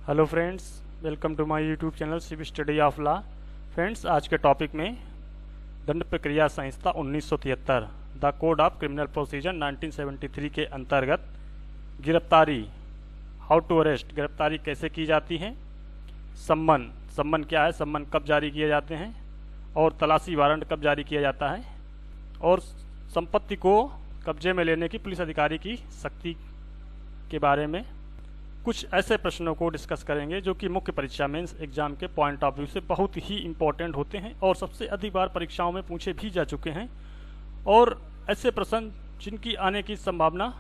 Hello friends, welcome to my YouTube channel civil study of law. Friends, आज के topic में दंड प्रक्रिया संहिता 1973 the code of criminal procedure 1973 के अंतर्गत गिरफ्तारी, हाउ टू अरेस्ट, गिरफ्तारी कैसे की जाती है, सम्मन क्या है, सम्मन कब जारी किए जाते हैं, और तलाशी वारंट कब जारी किया जाता है, और संपत्ति को कब्जे में लेने की पुलिस अधिकारी की सख्ती के बारे में कुछ ऐसे प्रश्नों को डिस्कस करेंगे जो कि मुख्य परीक्षा मेंस एग्जाम के पॉइंट ऑफ व्यू से बहुत ही इंपॉर्टेंट होते हैं और सबसे अधिक बार परीक्षाओं में पूछे भी जा चुके हैं, और ऐसे प्रश्न जिनकी आने की संभावना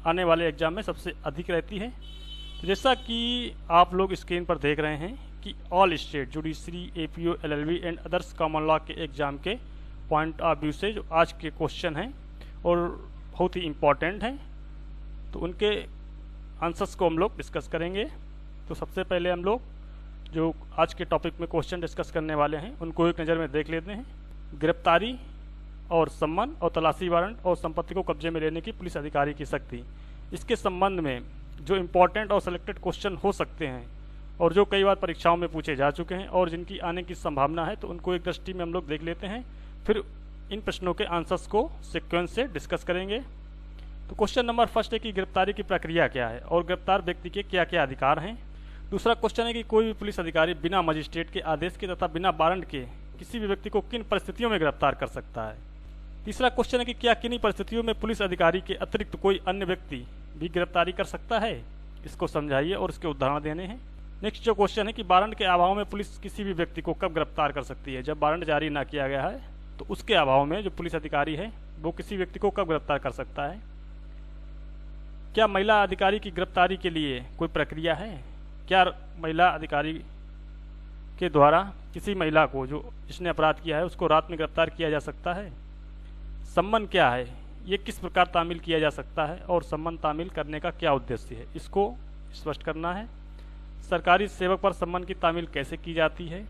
आने वाले एग्जाम में सबसे अधिक रहती है। तो जैसा कि आप लोग स्क्रीन पर देख रहे हैं कि all state judiciary, APO, LLB and others common law के एग्जाम के पॉइंट ऑफ व्यू से जो आज के क्वेश्चन हैं और बहुत ही इम्पोर्टेंट हैं, तो उनके आंसर्स को हम लोग डिस्कस करेंगे। तो सबसे पहले हम लोग जो आज के टॉपिक में क्वेश्चन डिस्कस करने वाले हैं उनको एक नज़र में देख लेते हैं। गिरफ्तारी और सम्मन और तलाशी वारंट और संपत्ति को कब्जे में लेने की पुलिस अधिकारी की सख्ती, इसके संबंध में जो इम्पोर्टेंट और सेलेक्टेड क्वेश्चन हो सकते हैं और जो कई बार परीक्षाओं में पूछे जा चुके हैं और जिनकी आने की संभावना है, तो उनको एक दृष्टि में हम लोग देख लेते हैं। फिर इन प्रश्नों के आंसर्स को सिक्वेंस से डिस्कस करेंगे। तो क्वेश्चन नंबर फर्स्ट है कि गिरफ्तारी की प्रक्रिया क्या है और गिरफ्तार व्यक्ति के क्या क्या अधिकार हैं। दूसरा क्वेश्चन है कि कोई भी पुलिस अधिकारी बिना मजिस्ट्रेट के आदेश के तथा बिना वारंट के किसी भी व्यक्ति को किन परिस्थितियों में गिरफ्तार कर सकता है। तीसरा क्वेश्चन है कि क्या किन्हीं परिस्थितियों में पुलिस अधिकारी के अतिरिक्त कोई अन्य व्यक्ति भी गिरफ्तारी कर सकता है, इसको समझाइए और इसके उदाहरण देने हैं। नेक्स्ट जो क्वेश्चन है कि वारंट के अभाव में पुलिस किसी भी व्यक्ति को कब गिरफ्तार कर सकती है। जब वारंट जारी ना किया गया है तो उसके अभाव में जो पुलिस अधिकारी है वो किसी व्यक्ति को कब गिरफ्तार कर सकता है। क्या महिला अधिकारी की गिरफ्तारी के लिए कोई प्रक्रिया है। क्या महिला अधिकारी के द्वारा किसी महिला को जो जिसने अपराध किया है उसको रात में गिरफ्तार किया जा सकता है। सम्मन क्या है, ये किस प्रकार तामील किया जा सकता है और सम्मन तामील करने का क्या उद्देश्य है, इसको स्पष्ट करना है। सरकारी सेवक पर सम्मन की तामील कैसे की जाती है।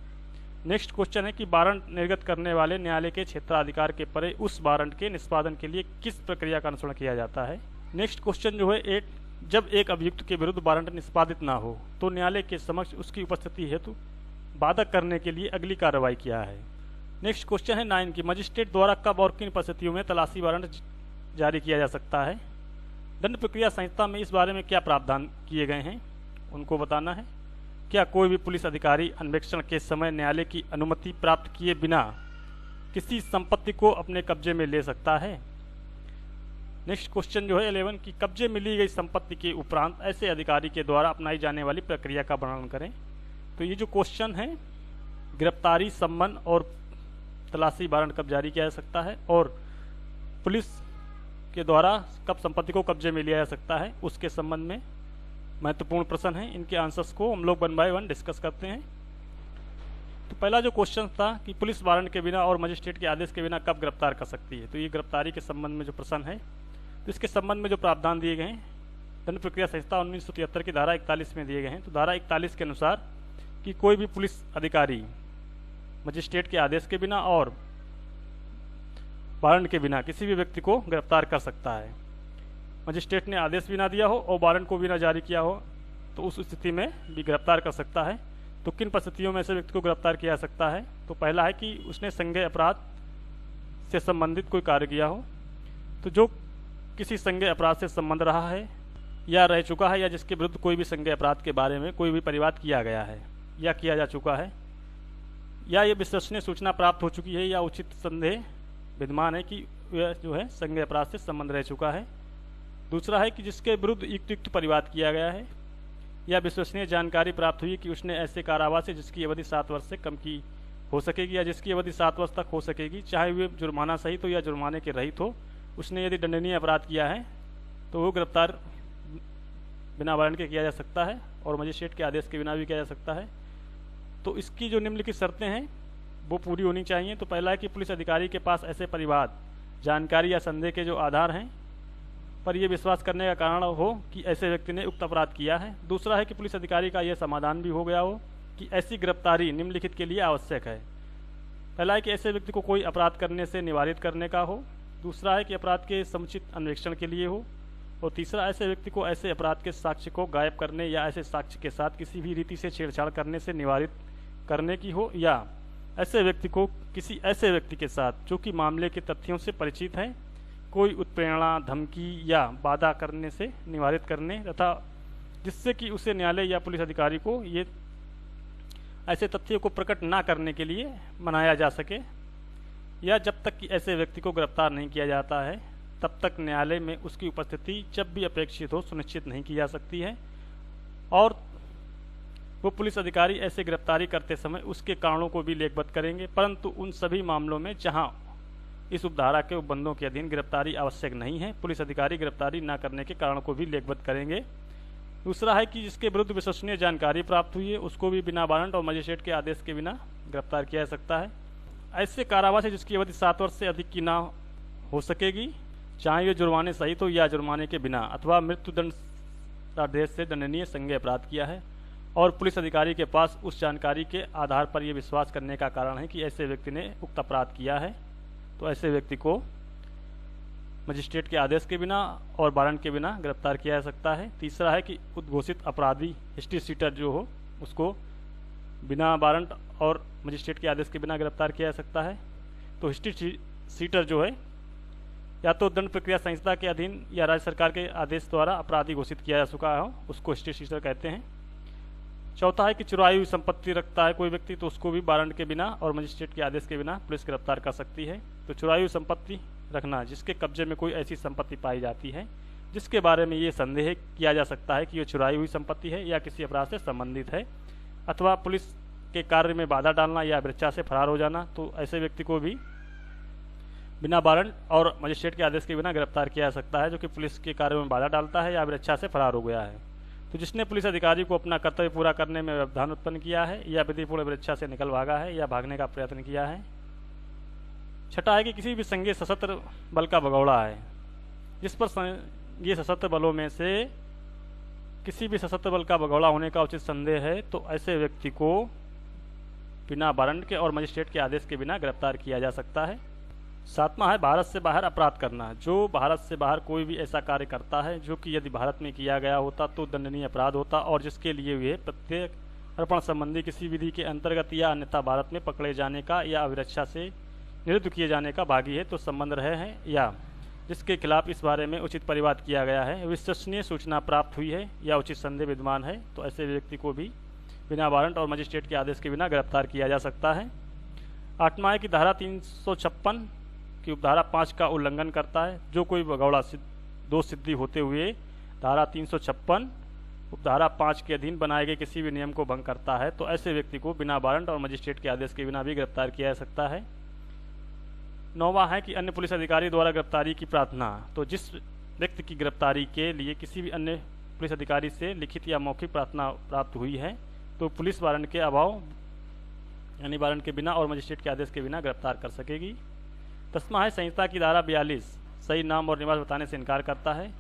नेक्स्ट क्वेश्चन है कि वारंट निर्गत करने वाले न्यायालय के क्षेत्राधिकार के परे उस वारंट के निष्पादन के लिए किस प्रक्रिया का अनुसरण किया जाता है। नेक्स्ट क्वेश्चन जो है 8, जब एक अभियुक्त के विरुद्ध वारंट निष्पादित ना हो तो न्यायालय के समक्ष उसकी उपस्थिति हेतु बाधक करने के लिए अगली कार्रवाई क्या है। नेक्स्ट क्वेश्चन है 9 कि मजिस्ट्रेट द्वारा कब और किन परिस्थितियों में तलाशी वारंट जारी किया जा सकता है। दंड प्रक्रिया संहिता में इस बारे में क्या प्रावधान किए गए हैं उनको बताना है। क्या कोई भी पुलिस अधिकारी अन्वेषण के समय न्यायालय की अनुमति प्राप्त किए बिना किसी संपत्ति को अपने कब्जे में ले सकता है। नेक्स्ट क्वेश्चन जो है 11 कि कब्जे में ली गई संपत्ति के उपरांत ऐसे अधिकारी के द्वारा अपनाई जाने वाली प्रक्रिया का वर्णन करें। तो ये जो क्वेश्चन है गिरफ्तारी, सम्मन और तलाशी वारंट कब जारी किया जा सकता है और पुलिस के द्वारा कब संपत्ति को कब्जे में लिया जा सकता है, उसके संबंध में महत्वपूर्ण प्रश्न हैं। इनके आंसर्स को हम लोग 1 बाय 1 डिस्कस करते हैं। तो पहला जो क्वेश्चन था कि पुलिस वारंट के बिना और मजिस्ट्रेट के आदेश के बिना कब गिरफ्तार कर सकती है, तो ये गिरफ्तारी के संबंध में जो प्रश्न है, तो इसके संबंध में जो प्रावधान दिए गए हैं दंड प्रक्रिया संहिता 1973 की धारा 41 में दिए गए हैं। तो धारा 41 के अनुसार कि कोई भी पुलिस अधिकारी मजिस्ट्रेट के आदेश के बिना और वारंट के बिना किसी भी व्यक्ति को गिरफ्तार कर सकता है। मजिस्ट्रेट ने आदेश भी ना दिया हो और वारंट को भी ना जारी किया हो तो उस स्थिति में भी गिरफ्तार कर सकता है। तो किन परिस्थितियों में ऐसे व्यक्ति को गिरफ्तार किया जा सकता है। तो पहला है कि उसने संज्ञेय अपराध से संबंधित कोई कार्य किया हो, तो जो किसी संज्ञेय अपराध से संबंध रहा है या रह चुका है या जिसके विरुद्ध कोई भी संज्ञेय अपराध के बारे में कोई भी परिवाद किया गया है या किया जा चुका है, या ये विश्वसनीय सूचना प्राप्त हो चुकी है या उचित संदेह विद्यमान है कि यह जो है संज्ञेय अपराध से संबंध रह चुका है। दूसरा है कि जिसके विरुद्ध युक्त परिवाद किया गया है या विश्वसनीय जानकारी प्राप्त हुई कि उसने ऐसे कारावास है जिसकी अवधि 7 वर्ष से कम की हो सकेगी या जिसकी अवधि 7 वर्ष तक हो सकेगी, चाहे वे जुर्माना सहित हो या जुर्माने के रहित हो। उसने यदि दंडनीय अपराध किया है तो वो गिरफ्तार बिना वारंट के किया जा सकता है और मजिस्ट्रेट के आदेश के बिना भी किया जा सकता है। तो इसकी जो निम्नलिखित शर्तें हैं वो पूरी होनी चाहिए। तो पहला है कि पुलिस अधिकारी के पास ऐसे परिवाद, जानकारी या संदेह के जो आधार हैं पर यह विश्वास करने का कारण हो कि ऐसे व्यक्ति ने उक्त अपराध किया है। दूसरा है कि पुलिस अधिकारी का यह समाधान भी हो गया हो कि ऐसी गिरफ्तारी निम्नलिखित के लिए आवश्यक है। पहला है कि ऐसे व्यक्ति को कोई अपराध करने से निवारित करने का हो। दूसरा है कि अपराध के समुचित अन्वेषण के लिए हो। और तीसरा, ऐसे व्यक्ति को ऐसे अपराध के साक्ष्य को गायब करने या ऐसे साक्ष्य के साथ किसी भी रीति से छेड़छाड़ करने से निवारित करने की हो, या ऐसे व्यक्ति को किसी ऐसे व्यक्ति के साथ जो कि मामले के तथ्यों से परिचित है कोई उत्प्रेरणा, धमकी या बाधा करने से निवारित करने, तथा जिससे कि उसे न्यायालय या पुलिस अधिकारी को ये ऐसे तथ्यों को प्रकट ना करने के लिए मनाया जा सके, या जब तक कि ऐसे व्यक्ति को गिरफ्तार नहीं किया जाता है तब तक न्यायालय में उसकी उपस्थिति जब भी अपेक्षित हो सुनिश्चित नहीं की जा सकती है। और वो पुलिस अधिकारी ऐसे गिरफ्तारी करते समय उसके कारणों को भी लेखबद्ध करेंगे, परंतु उन सभी मामलों में जहां इस उपधारा के उपबंधों के अधीन गिरफ्तारी आवश्यक नहीं है, पुलिस अधिकारी गिरफ्तारी न करने के कारण को भी लेखबद्ध करेंगे। दूसरा है कि जिसके विरुद्ध विश्वसनीय जानकारी प्राप्त हुई है उसको भी बिना वारंट और मजिस्ट्रेट के आदेश के बिना गिरफ्तार किया जा सकता है। ऐसे कारावास है जिसकी अवधि 7 वर्ष से अधिक की ना हो सकेगी, चाहे ये जुर्माने सहित हो या जुर्माने के बिना, अथवा मृत्युदंडादेश से दंडनीय संज्ञेय अपराध किया है और पुलिस अधिकारी के पास उस जानकारी के आधार पर यह विश्वास करने का कारण है कि ऐसे व्यक्ति ने उक्त अपराध किया है, तो ऐसे व्यक्ति को मजिस्ट्रेट के आदेश के बिना और वारंट के बिना गिरफ्तार किया जा सकता है। तीसरा है कि उद्घोषित अपराधी हिस्ट्री शीटर जो हो उसको बिना वारंट और मजिस्ट्रेट के आदेश के बिना गिरफ्तार किया जा सकता है। तो हिस्ट्री शीटर जो है या तो दंड प्रक्रिया संहिता के अधीन या राज्य सरकार के आदेश द्वारा अपराधी घोषित किया जा चुका हो उसको हिस्ट्री शीटर कहते हैं। चौथा है कि चुराई हुई संपत्ति रखता है कोई व्यक्ति तो उसको भी वारंट के बिना और मजिस्ट्रेट के आदेश के बिना पुलिस गिरफ्तार कर सकती है। तो चुराई हुई संपत्ति रखना, जिसके कब्जे में कोई ऐसी संपत्ति पाई जाती है जिसके बारे में ये संदेह किया जा सकता है कि ये चुराई हुई संपत्ति है या किसी अपराध से संबंधित है, अथवा पुलिस के कार्य में बाधा डालना या अभिरक्षा से फरार हो जाना, तो ऐसे व्यक्ति को भी बिना वारंट और मजिस्ट्रेट के आदेश के बिना गिरफ्तार किया जा सकता है जो कि पुलिस के कार्य में बाधा डालता है या अभिरक्षा से फरार हो गया है। तो जिसने पुलिस अधिकारी को अपना कर्तव्य पूरा करने में व्यवधान उत्पन्न किया है या विधिपूर्ण अभिरक्षा से निकल भागा है या भागने का प्रयत्न किया है। छठा है कि किसी भी संघीय सशस्त्र बल का भगौड़ा है जिस पर संघीय सशस्त्र बलों में से किसी भी सशस्त्र बल का भगौड़ा होने का उचित संदेह है तो ऐसे व्यक्ति को बिना वारंट के और मजिस्ट्रेट के आदेश के बिना गिरफ्तार किया जा सकता है। सातवां है भारत से बाहर अपराध करना। जो भारत से बाहर कोई भी ऐसा कार्य करता है जो कि यदि भारत में किया गया होता तो दंडनीय अपराध होता और जिसके लिए वे प्रत्येक अर्पण संबंधी किसी विधि के अंतर्गत या अन्यथा भारत में पकड़े जाने का या अभिरक्षा से निरुद्ध किए जाने का भागी है तो संबंध रहे हैं, या जिसके खिलाफ इस बारे में उचित परिवाद किया गया है, विश्वसनीय सूचना प्राप्त हुई है या उचित संदेह विद्यमान है, तो ऐसे व्यक्ति को भी बिना वारंट और मजिस्ट्रेट के आदेश के बिना गिरफ्तार किया जा सकता है। आठवां है कि धारा 356 की उपधारा 5 का उल्लंघन करता है। जो कोई भगौड़ा दोष सिद्धि होते हुए धारा 356 उपधारा 5 के अधीन बनाए गए किसी भी नियम को भंग करता है तो ऐसे व्यक्ति को बिना वारंट और मजिस्ट्रेट के आदेश के बिना भी गिरफ्तार किया जा सकता है। नौवां है कि अन्य पुलिस अधिकारी द्वारा गिरफ्तारी की प्रार्थना। तो जिस व्यक्ति की गिरफ्तारी के लिए किसी भी अन्य पुलिस अधिकारी से लिखित या मौखिक प्रार्थना प्राप्त हुई है तो पुलिस वारंट के अभाव यानी वारंट के बिना और मजिस्ट्रेट के आदेश के बिना गिरफ्तार कर सकेगी। 10वां है संहिता की धारा 42 सही नाम और निवास बताने से इनकार करता है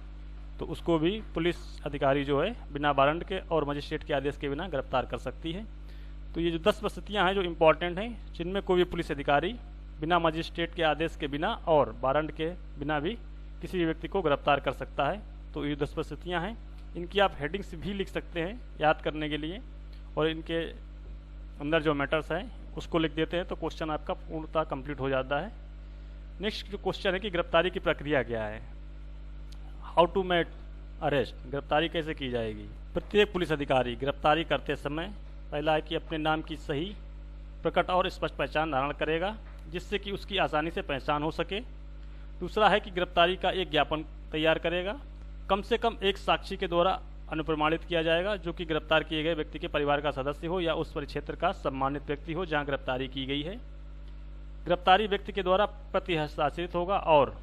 तो उसको भी पुलिस अधिकारी जो है बिना वारंट के और मजिस्ट्रेट के आदेश के बिना गिरफ्तार कर सकती है। तो ये जो 10 परिस्थितियाँ हैं जो इम्पॉर्टेंट हैं जिनमें कोई भी पुलिस अधिकारी बिना मजिस्ट्रेट के आदेश के बिना और वारंट के बिना भी किसी भी व्यक्ति को गिरफ्तार कर सकता है। तो ये 10 परिस्थितियाँ हैं, इनकी आप हेडिंग्स भी लिख सकते हैं याद करने के लिए और इनके अंदर जो मैटर्स हैं उसको लिख देते हैं तो क्वेश्चन आपका पूर्णतः कंप्लीट हो जाता है। नेक्स्ट जो क्वेश्चन है कि गिरफ्तारी की प्रक्रिया क्या है, हाउ टू मेक अरेस्ट, गिरफ्तारी कैसे की जाएगी। प्रत्येक पुलिस अधिकारी गिरफ्तारी करते समय पहला है कि अपने नाम की सही प्रकट और स्पष्ट पहचान धारण करेगा जिससे कि उसकी आसानी से पहचान हो सके। दूसरा है कि गिरफ्तारी का एक ज्ञापन तैयार करेगा, कम से कम एक साक्षी के द्वारा अनुप्रमाणित किया जाएगा जो कि गिरफ्तार किए गए व्यक्ति के परिवार का सदस्य हो या उस परिक्षेत्र का सम्मानित व्यक्ति हो जहां गिरफ्तारी की गई है। गिरफ्तारी व्यक्ति के द्वारा प्रति हस्ताक्षरित होगा और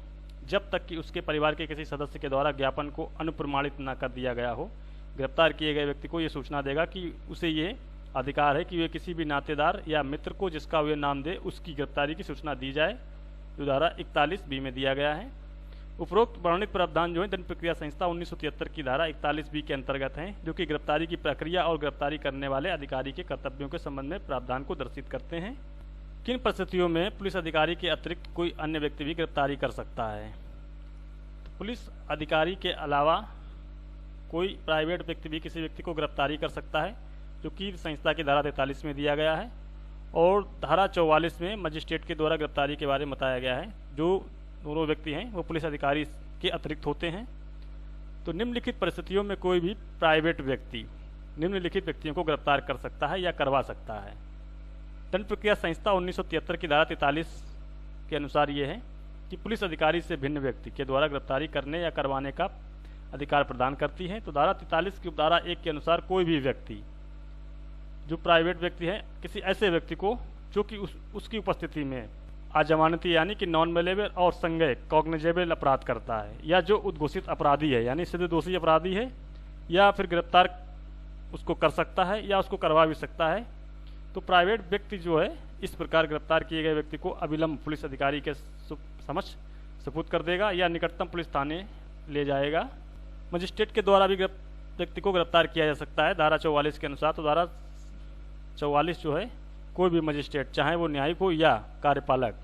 जब तक कि उसके परिवार के किसी सदस्य के द्वारा ज्ञापन को अनुप्रमाणित न कर दिया गया हो, गिरफ्तार किए गए व्यक्ति को ये सूचना देगा कि उसे ये अधिकार है कि वे किसी भी नातेदार या मित्र को जिसका वे नाम दे उसकी गिरफ्तारी की सूचना दी जाए, जो धारा 41B में दिया गया है। उपरोक्त वर्णित प्रावधान जो है दंड प्रक्रिया संहिता 1973 की धारा 41B के अंतर्गत हैं जो कि गिरफ्तारी की प्रक्रिया और गिरफ्तारी करने वाले अधिकारी के कर्तव्यों के संबंध में प्रावधान को दर्शित करते हैं। किन परिस्थितियों में पुलिस अधिकारी के अतिरिक्त कोई अन्य व्यक्ति भी गिरफ्तारी कर सकता है। पुलिस अधिकारी के अलावा कोई प्राइवेट व्यक्ति भी किसी व्यक्ति को गिरफ्तारी कर सकता है, जो कि संहिता की धारा 43 में दिया गया है। और धारा 44 में मजिस्ट्रेट के द्वारा गिरफ्तारी के बारे में बताया गया है। जो दोनों व्यक्ति हैं वो पुलिस अधिकारी के अतिरिक्त होते हैं। तो निम्नलिखित परिस्थितियों में कोई भी प्राइवेट व्यक्ति निम्नलिखित व्यक्तियों को गिरफ्तार कर सकता है या करवा सकता है। दंड प्रक्रिया संहिता 1973 की धारा 43 के अनुसार ये है कि पुलिस अधिकारी से भिन्न व्यक्ति के द्वारा गिरफ्तारी करने या करवाने का अधिकार प्रदान करती है। तो धारा 43 की उपधारा 1 के अनुसार कोई भी व्यक्ति जो प्राइवेट व्यक्ति है किसी ऐसे व्यक्ति को जो कि उसकी उपस्थिति में अजमानती यानी कि नॉन अवेलेबल और संज्ञेय कॉग्निजेबल अपराध करता है, या जो उद्घोषित अपराधी है यानी सिद्ध दोषी अपराधी है, या फिर गिरफ्तार उसको कर सकता है या उसको करवा भी सकता है। तो प्राइवेट व्यक्ति जो है इस प्रकार गिरफ्तार किए गए व्यक्ति को अविलंब पुलिस अधिकारी के समक्ष सुपुर्द कर देगा या निकटतम पुलिस थाने ले जाएगा। मजिस्ट्रेट के द्वारा भी व्यक्ति को गिरफ्तार किया जा सकता है धारा 44 के अनुसार। तो धारा 44 जो है कोई भी मजिस्ट्रेट, चाहे वो न्यायिक हो या कार्यपालक,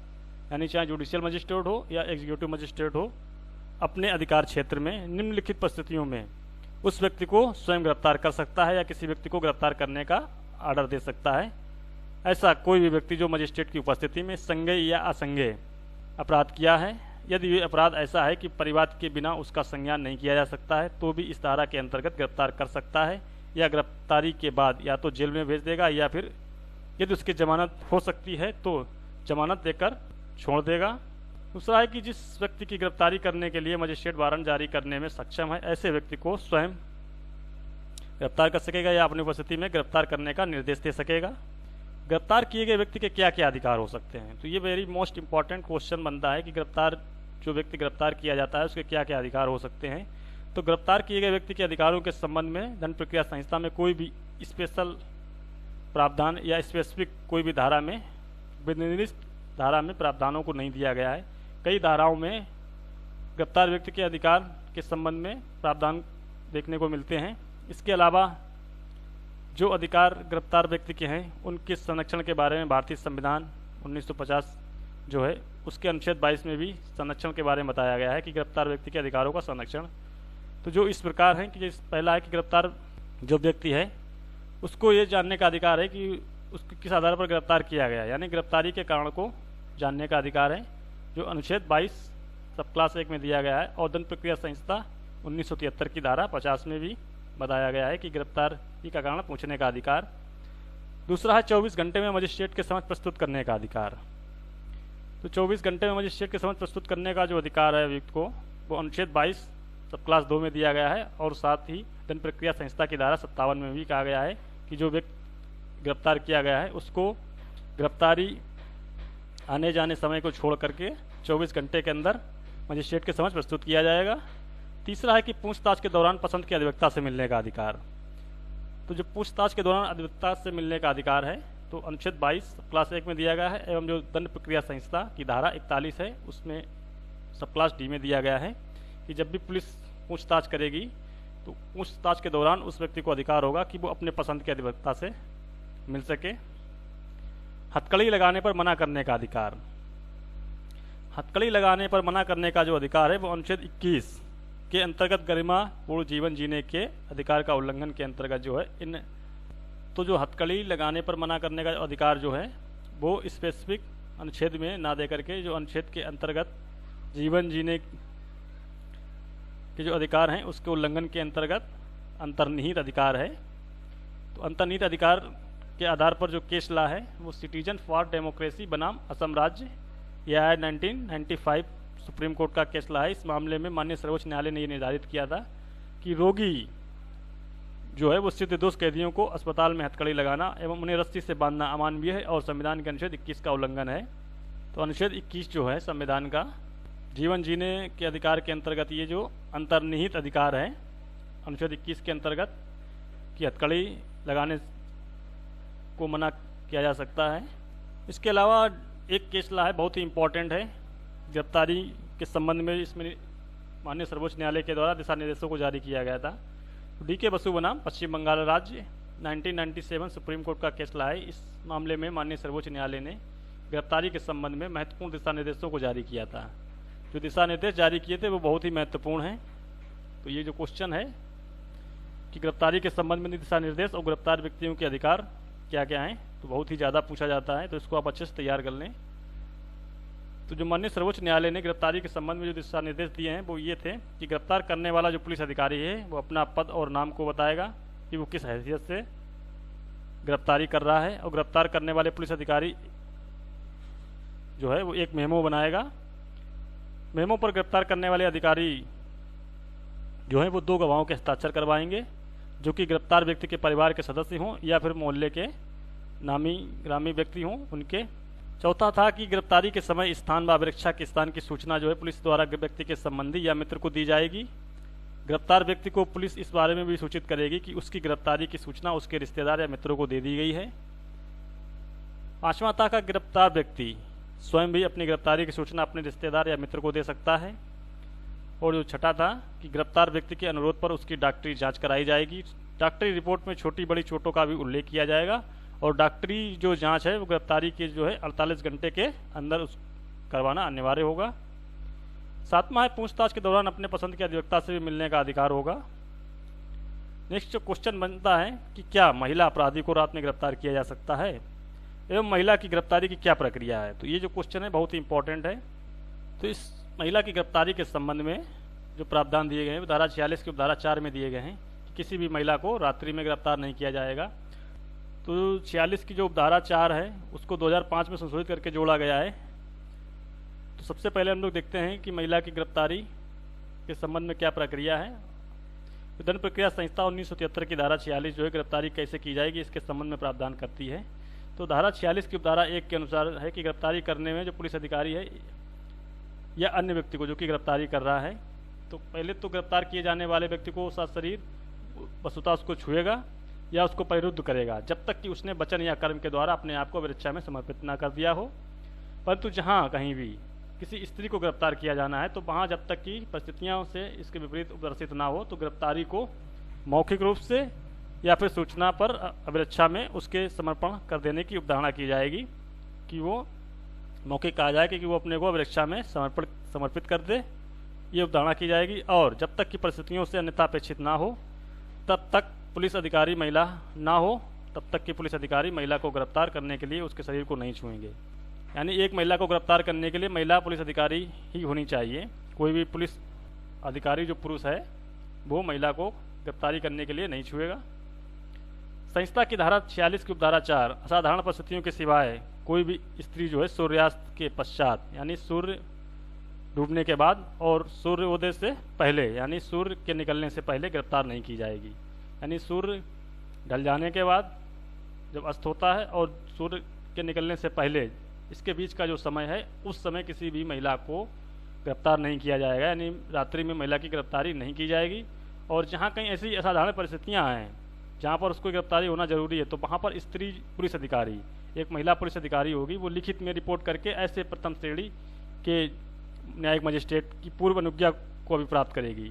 यानी चाहे जुडिशियल मजिस्ट्रेट हो या एग्जीक्यूटिव मजिस्ट्रेट हो, अपने अधिकार क्षेत्र में निम्नलिखित परिस्थितियों में उस व्यक्ति को स्वयं गिरफ्तार कर सकता है या किसी व्यक्ति को गिरफ्तार करने का आर्डर दे सकता है। ऐसा कोई भी व्यक्ति जो मजिस्ट्रेट की उपस्थिति में संज्ञेय या असंज्ञेय अपराध किया है, यदि ये अपराध ऐसा है कि परिवाद के बिना उसका संज्ञान नहीं किया जा सकता है, तो भी इस धारा के अंतर्गत गिरफ्तार कर सकता है, या गिरफ्तारी के बाद या तो जेल में भेज देगा या फिर यदि उसकी जमानत हो सकती है तो जमानत देकर छोड़ देगा। दूसरा है कि जिस व्यक्ति की गिरफ्तारी करने के लिए मजिस्ट्रेट वारंट जारी करने में सक्षम है, ऐसे व्यक्ति को स्वयं गिरफ्तार कर सकेगा या अपनी उपस्थिति में गिरफ्तार करने का निर्देश दे सकेगा। गिरफ्तार किए गए व्यक्ति के क्या क्या अधिकार हो सकते हैं, तो ये वेरी मोस्ट इंपॉर्टेंट क्वेश्चन बनता है कि जो व्यक्ति गिरफ्तार किया जाता है उसके क्या क्या अधिकार हो सकते हैं। तो गिरफ्तार किए गए व्यक्ति के अधिकारों के संबंध में दंड प्रक्रिया संहिता में कोई भी स्पेशल प्रावधान या स्पेसिफिक कोई भी धारा में विनिर्दिष्ट धारा में प्रावधानों को नहीं दिया गया है। कई धाराओं में गिरफ्तार व्यक्ति के अधिकार के संबंध में प्रावधान देखने को मिलते हैं। इसके अलावा जो अधिकार गिरफ्तार व्यक्ति के हैं उनके संरक्षण के बारे में भारतीय संविधान 1950 जो है उसके अनुच्छेद 22 में भी संरक्षण के बारे में बताया गया है कि गिरफ्तार व्यक्ति के अधिकारों का संरक्षण तो जो इस प्रकार है कि पहला है कि गिरफ्तार जो व्यक्ति है उसको ये जानने का अधिकार है कि उसको किस आधार पर गिरफ्तार किया गया, यानी गिरफ्तारी के कारण को जानने का अधिकार है, जो अनुच्छेद 22 सब क्लास 1 में दिया गया है। और दंड प्रक्रिया संहिता 1973 की धारा 50 में भी बताया गया है कि गिरफ्तारी का कारण पूछने का अधिकार। दूसरा है 24 घंटे में मजिस्ट्रेट के समक्ष प्रस्तुत करने का अधिकार। तो 24 घंटे में मजिस्ट्रेट के समक्ष प्रस्तुत करने का जो अधिकार है व्यक्ति को वो अनुच्छेद 22 सब क्लास 2 में दिया गया है। और साथ ही दंड प्रक्रिया संहिता की धारा 57 में भी कहा गया है कि जो व्यक्ति गिरफ्तार किया गया है उसको गिरफ्तारी आने जाने समय को छोड़ करके 24 घंटे के अंदर मजिस्ट्रेट के समक्ष प्रस्तुत किया जाएगा। तीसरा है कि पूछताछ के दौरान पसंद के अधिवक्ता से मिलने का अधिकार। तो जो पूछताछ के दौरान अधिवक्ता से मिलने का अधिकार है तो अनुच्छेद 22 क्लास 1 में दिया गया है, एवं जो दंड प्रक्रिया संहिता की धारा 41 है उसमें सब क्लास डी में दिया गया है कि जब भी पुलिस पूछताछ करेगी तो पूछताछ के दौरान उस व्यक्ति को अधिकार होगा कि वो अपने पसंद के अधिवक्ता से मिल सके। हथकड़ी लगाने पर मना करने का अधिकार। हथकड़ी लगाने पर मना करने का जो अधिकार है वो अनुच्छेद 21 के अंतर्गत गरिमा पूर्ण जीवन जीने के अधिकार का उल्लंघन के अंतर्गत जो है इन तो जो हथकड़ी लगाने पर मना करने का अधिकार जो है वो स्पेसिफिक अनुच्छेद में ना दे करके जो अनुच्छेद के अंतर्गत जीवन जीने के जो अधिकार हैं उसके उल्लंघन के अंतर्गत अंतर्निहित अधिकार है। तो अंतर्निहित अधिकार के आधार पर जो केस ला है वो सिटीजन फॉर डेमोक्रेसी बनाम असम राज्य यह 1995 सुप्रीम कोर्ट का केस ला है। इस मामले में माननीय सर्वोच्च न्यायालय ने ये निर्धारित किया था कि रोगी जो है वो सिद्ध दोष कैदियों को अस्पताल में हथकड़ी लगाना एवं उन्हें रस्सी से बांधना अमानवीय है और संविधान के अनुच्छेद 21 का उल्लंघन है। तो अनुच्छेद 21 जो है संविधान का जीवन जीने के अधिकार के अंतर्गत ये जो अंतर्निहित अधिकार है अनुच्छेद 21 के अंतर्गत कि हथकड़ी लगाने को मना किया जा सकता है। इसके अलावा एक केस ला है बहुत ही इम्पोर्टेंट है गिरफ्तारी के संबंध में, इसमें माननीय सर्वोच्च न्यायालय के द्वारा दिशा निर्देशों को जारी किया गया था। डी.के. बसु बनाम पश्चिम बंगाल राज्य 1997 सुप्रीम कोर्ट का केस ला है। इस मामले में माननीय सर्वोच्च न्यायालय ने गिरफ्तारी के संबंध में महत्वपूर्ण दिशा निर्देशों को जारी किया था। जो दिशा निर्देश जारी किए थे वो बहुत ही महत्वपूर्ण हैं। तो ये जो क्वेश्चन है कि गिरफ्तारी के संबंध में दिशा निर्देश और गिरफ्तार व्यक्तियों के अधिकार क्या क्या हैं, तो बहुत ही ज़्यादा पूछा जाता है, तो इसको आप अच्छे से तैयार कर लें। तो जो माननीय सर्वोच्च न्यायालय ने गिरफ्तारी के संबंध में जो दिशा निर्देश दिए हैं वो ये थे कि गिरफ्तार करने वाला जो पुलिस अधिकारी है वो अपना पद और नाम को बताएगा कि वो किस हैसियत से गिरफ्तारी कर रहा है, और गिरफ्तार करने वाले पुलिस अधिकारी जो है वो एक मेमो बनाएगा। मेमो पर गिरफ्तार करने वाले अधिकारी जो है वो 2 गवाहों के हस्ताक्षर करवाएंगे जो कि गिरफ्तार व्यक्ति के परिवार के सदस्य हों या फिर मोहल्ले के नामी ग्रामीण व्यक्ति हों उनके। चौथा था कि गिरफ्तारी के समय स्थान व अभिरक्षा के स्थान की सूचना जो है पुलिस द्वारा व्यक्ति के संबंधी या मित्र को दी जाएगी। गिरफ्तार व्यक्ति को पुलिस इस बारे में भी सूचित करेगी कि उसकी गिरफ्तारी की सूचना उसके रिश्तेदार या मित्रों को दे दी गई है। 5वां था कि गिरफ्तार व्यक्ति स्वयं भी अपनी गिरफ्तारी की सूचना अपने रिश्तेदार या मित्र को दे सकता है। और जो 6था था कि गिरफ्तार व्यक्ति के अनुरोध पर उसकी डॉक्टरी जांच कराई जाएगी। डॉक्टरी रिपोर्ट में छोटी बड़ी चोटों का भी उल्लेख किया जाएगा, और डॉक्टरी जो जांच है वो गिरफ्तारी के जो है 48 घंटे के अंदर उस करवाना अनिवार्य होगा। 7वां है पूछताछ के दौरान अपने पसंद के अधिवक्ता से भी मिलने का अधिकार होगा। नेक्स्ट जो क्वेश्चन बनता है कि क्या महिला अपराधी को रात में गिरफ्तार किया जा सकता है एवं महिला की गिरफ्तारी की क्या प्रक्रिया है। तो ये जो क्वेश्चन है बहुत ही इंपॉर्टेंट है। तो इस महिला की गिरफ्तारी के संबंध में जो प्रावधान दिए गए हैं धारा 46 के धारा 4 में दिए गए हैं कि किसी भी महिला को रात्रि में गिरफ्तार नहीं किया जाएगा। तो 46 की जो धारा 4 है उसको 2005 में संशोधित करके जोड़ा गया है। तो सबसे पहले हम लोग देखते हैं कि महिला की गिरफ्तारी के संबंध में क्या प्रक्रिया है। तो दंड प्रक्रिया संहिता 1973 की धारा 46 जो है गिरफ्तारी कैसे की जाएगी इसके संबंध में प्रावधान करती है। तो धारा 46 की धारा 1 के अनुसार है कि गिरफ्तारी करने में जो पुलिस अधिकारी है या अन्य व्यक्ति को जो कि गिरफ्तारी कर रहा है, तो पहले तो गिरफ्तार किए जाने वाले व्यक्ति को शरीर वस्तुतः उसको छुएगा या उसको परिरुद्ध करेगा जब तक कि उसने वचन या कर्म के द्वारा अपने आप को अभिरक्षा में समर्पित न कर दिया हो। परंतु जहाँ कहीं भी किसी स्त्री को गिरफ्तार किया जाना है तो वहाँ जब तक कि परिस्थितियों से इसके विपरीत उपदर्शित ना हो तो गिरफ्तारी को मौखिक रूप से या फिर सूचना पर अभिरक्षा में उसके समर्पण कर देने की अवधारणा की जाएगी कि वो मौखिक कहा जाए कि वो अपने को अभिरक्षा में समर्पित कर दे, ये अवधारणा की जाएगी। और जब तक कि परिस्थितियों से अन्यथा अपेक्षित ना हो तब तक पुलिस अधिकारी महिला ना हो तब तक कि पुलिस अधिकारी महिला को गिरफ्तार करने के लिए उसके शरीर को नहीं छुएंगे। यानी एक महिला को गिरफ्तार करने के लिए महिला पुलिस अधिकारी ही होनी चाहिए। कोई भी पुलिस अधिकारी जो पुरुष है वो महिला को गिरफ्तारी करने के लिए नहीं छुएगा। संहिता की धारा 46 की उपधारा 4 असाधारण परिस्थितियों के सिवाय कोई भी स्त्री जो है सूर्यास्त के पश्चात यानी सूर्य डूबने के बाद और सूर्योदय से पहले यानी सूर्य के निकलने से पहले गिरफ्तार नहीं की जाएगी। यानी सूर्य ढल जाने के बाद जब अस्त होता है और सूर्य के निकलने से पहले इसके बीच का जो समय है उस समय किसी भी महिला को गिरफ्तार नहीं किया जाएगा। यानी रात्रि में महिला की गिरफ्तारी नहीं की जाएगी। और जहाँ कहीं ऐसी असाधारण परिस्थितियाँ हैं जहाँ पर उसको गिरफ्तारी होना जरूरी है तो वहाँ पर स्त्री पुलिस अधिकारी एक महिला पुलिस अधिकारी होगी, वो लिखित में रिपोर्ट करके ऐसे प्रथम श्रेणी के न्यायिक मजिस्ट्रेट की पूर्व अनुज्ञा को भी प्राप्त करेगी।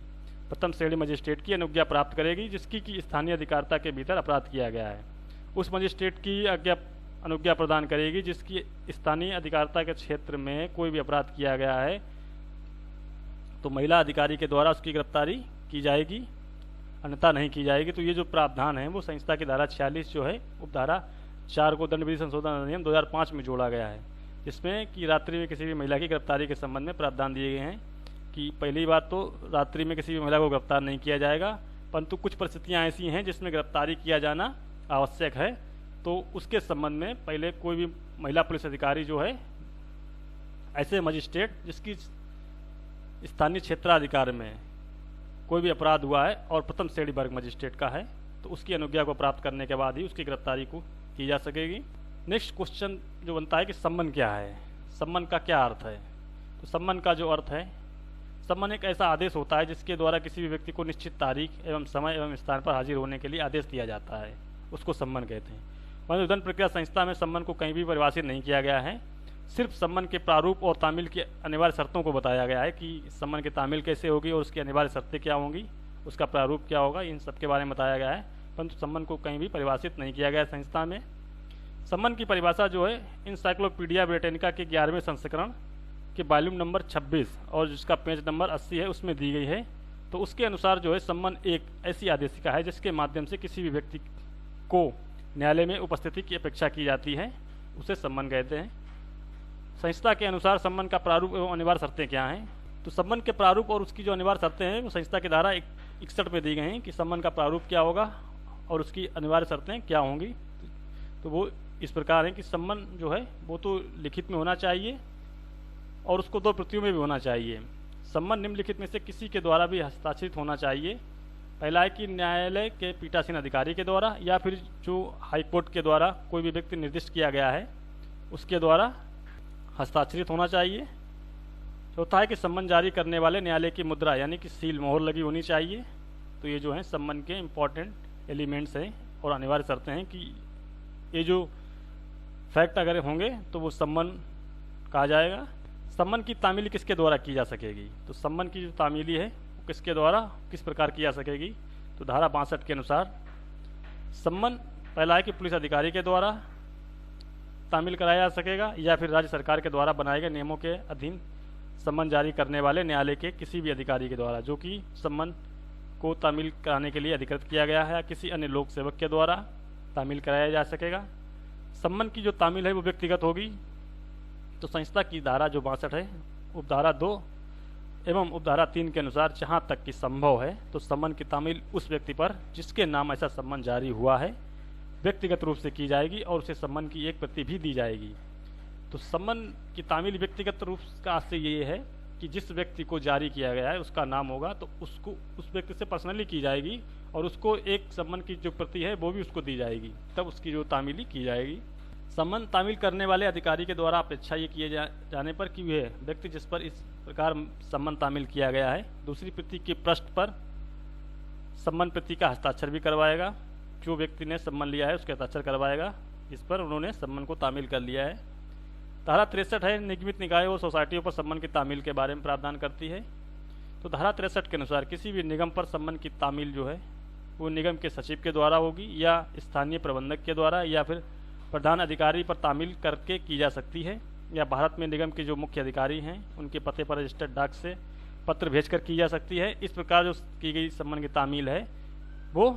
प्रथम श्रेणी मजिस्ट्रेट की अनुज्ञा प्राप्त करेगी जिसकी कि स्थानीय अधिकारिता के भीतर अपराध किया गया है। उस मजिस्ट्रेट की अनुज्ञा प्रदान करेगी जिसकी स्थानीय अधिकारिता के क्षेत्र में कोई भी अपराध किया गया है तो महिला अधिकारी के द्वारा उसकी गिरफ्तारी की जाएगी, अन्यथा नहीं की जाएगी। तो ये जो प्रावधान है वो संहिता की धारा 46 जो है उपधारा 4 को दंड विधि संशोधन अधिनियम 2005 में जोड़ा गया है, जिसमें कि रात्रि में किसी भी महिला की गिरफ्तारी के संबंध में प्रावधान दिए गए हैं कि पहली बात तो रात्रि में किसी भी महिला को गिरफ्तार नहीं किया जाएगा, परंतु कुछ परिस्थितियां ऐसी हैं जिसमें गिरफ्तारी किया जाना आवश्यक है। तो उसके संबंध में पहले कोई भी महिला पुलिस अधिकारी जो है ऐसे मजिस्ट्रेट जिसकी स्थानीय क्षेत्राधिकार में कोई भी अपराध हुआ है और प्रथम श्रेणी वर्ग मजिस्ट्रेट का है तो उसकी अनुज्ञा को प्राप्त करने के बाद ही उसकी गिरफ्तारी को की जा सकेगी। नेक्स्ट क्वेश्चन जो बनता है कि सम्मन क्या है, सम्मन का क्या अर्थ है। तो सम्मन का जो अर्थ है, सम्मन एक ऐसा आदेश होता है जिसके द्वारा किसी भी व्यक्ति को निश्चित तारीख एवं समय एवं स्थान पर हाजिर होने के लिए आदेश दिया जाता है, उसको सम्मन कहते हैं। परंतु दंड प्रक्रिया संहिता में सम्मन को कहीं भी परिभाषित नहीं किया गया है, सिर्फ सम्मन के प्रारूप और तामील की अनिवार्य शर्तों को बताया गया है कि सम्मन की तामील कैसे होगी और उसकी अनिवार्य शर्तें क्या होंगी, उसका प्रारूप क्या होगा, इन सब के बारे में बताया गया है। परंतु सम्मन को कहीं भी परिभाषित नहीं किया गया है संहिता में। सम्मन की परिभाषा जो है इंसाइक्लोपीडिया ब्रिटानिका के 11वें संस्करण के वॉल्यूम नंबर 26 और जिसका पेज नंबर 80 है उसमें दी गई है। तो उसके अनुसार जो है सम्मन एक ऐसी आदेशिका है जिसके माध्यम से किसी भी व्यक्ति को न्यायालय में उपस्थिति की अपेक्षा की जाती है, उसे सम्मन कहते हैं। संहिता के अनुसार सम्मन का प्रारूप एवं अनिवार्य शर्तें क्या हैं? तो सम्मन के प्रारूप और उसकी जो अनिवार्य शर्तें हैं वो संहिता की धारा 61 में दी गई हैं कि सम्मन का प्रारूप क्या होगा और उसकी अनिवार्य शर्तें क्या होंगी। तो वो इस प्रकार है कि सम्मन जो है वो तो लिखित में होना चाहिए और उसको 2 प्रतियों में भी होना चाहिए। सम्मन निम्नलिखित में से किसी के द्वारा भी हस्ताक्षरित होना चाहिए। पहला है कि न्यायालय के पीठासीन अधिकारी के द्वारा या फिर जो हाईकोर्ट के द्वारा कोई भी व्यक्ति निर्दिष्ट किया गया है उसके द्वारा हस्ताक्षरित होना चाहिए। चौथा है कि सम्मन जारी करने वाले न्यायालय की मुद्रा यानी कि सील मोहर लगी होनी चाहिए। तो ये जो है सम्मन के इम्पॉर्टेंट एलिमेंट्स हैं और अनिवार्य शर्तें हैं कि ये जो फैक्ट अगर होंगे तो वो सम्मन कहा जाएगा। सम्मन की तामीली किसके द्वारा की जा सकेगी? तो सम्मन की जो तामीली है वो किसके द्वारा किस प्रकार की जा सकेगी? तो धारा 62 के अनुसार सम्मन पहला है कि पुलिस अधिकारी के द्वारा तामील कराया जा सकेगा या फिर राज्य सरकार के द्वारा बनाए गए नियमों के अधीन सम्मन जारी करने वाले न्यायालय के किसी भी अधिकारी के द्वारा जो कि सम्मन को तामील कराने के लिए अधिकृत किया गया है या किसी अन्य लोक सेवक के द्वारा तामील कराया जा सकेगा। सम्मन की जो तामील है वो व्यक्तिगत होगी। तो संहिता की धारा जो 62 है उपधारा 2 एवं उपधारा 3 के अनुसार जहाँ तक कि संभव है तो सम्मन की तामील उस व्यक्ति पर जिसके नाम ऐसा सम्मन जारी हुआ है व्यक्तिगत रूप से की जाएगी और उसे सम्मन की एक प्रति भी दी जाएगी। तो सम्मन की तामील व्यक्तिगत रूप का अर्थ ये है कि जिस व्यक्ति को जारी किया गया है उसका नाम होगा तो उसको उस व्यक्ति से पर्सनली की जाएगी और उसको एक सम्मन की जो प्रति है वो भी उसको दी जाएगी, तब उसकी जो तामीली की जाएगी। सम्मन तामील करने वाले अधिकारी के द्वारा अपेक्षा ये किए जाने पर कि वह व्यक्ति जिस पर इस प्रकार सम्मन तामील किया गया है दूसरी प्रति के पृष्ठ पर सम्मन प्रति का हस्ताक्षर भी करवाएगा। जो व्यक्ति ने सम्मन लिया है उसके हस्ताक्षर करवाएगा इस पर उन्होंने सम्मन को तामील कर लिया है। धारा 63 है निगमित निकायों और सोसाइटियों पर सम्मन की तामील के बारे में प्रावधान करती है। तो धारा 63 के अनुसार किसी भी निगम पर सम्मन की तामील जो है वो निगम के सचिव के द्वारा होगी या स्थानीय प्रबंधक के द्वारा या फिर प्रधान अधिकारी पर तामील करके की जा सकती है या भारत में निगम के जो मुख्य अधिकारी हैं उनके पते पर रजिस्टर्ड डाक से पत्र भेजकर की जा सकती है। इस प्रकार जो की गई सम्मन की तामील है वो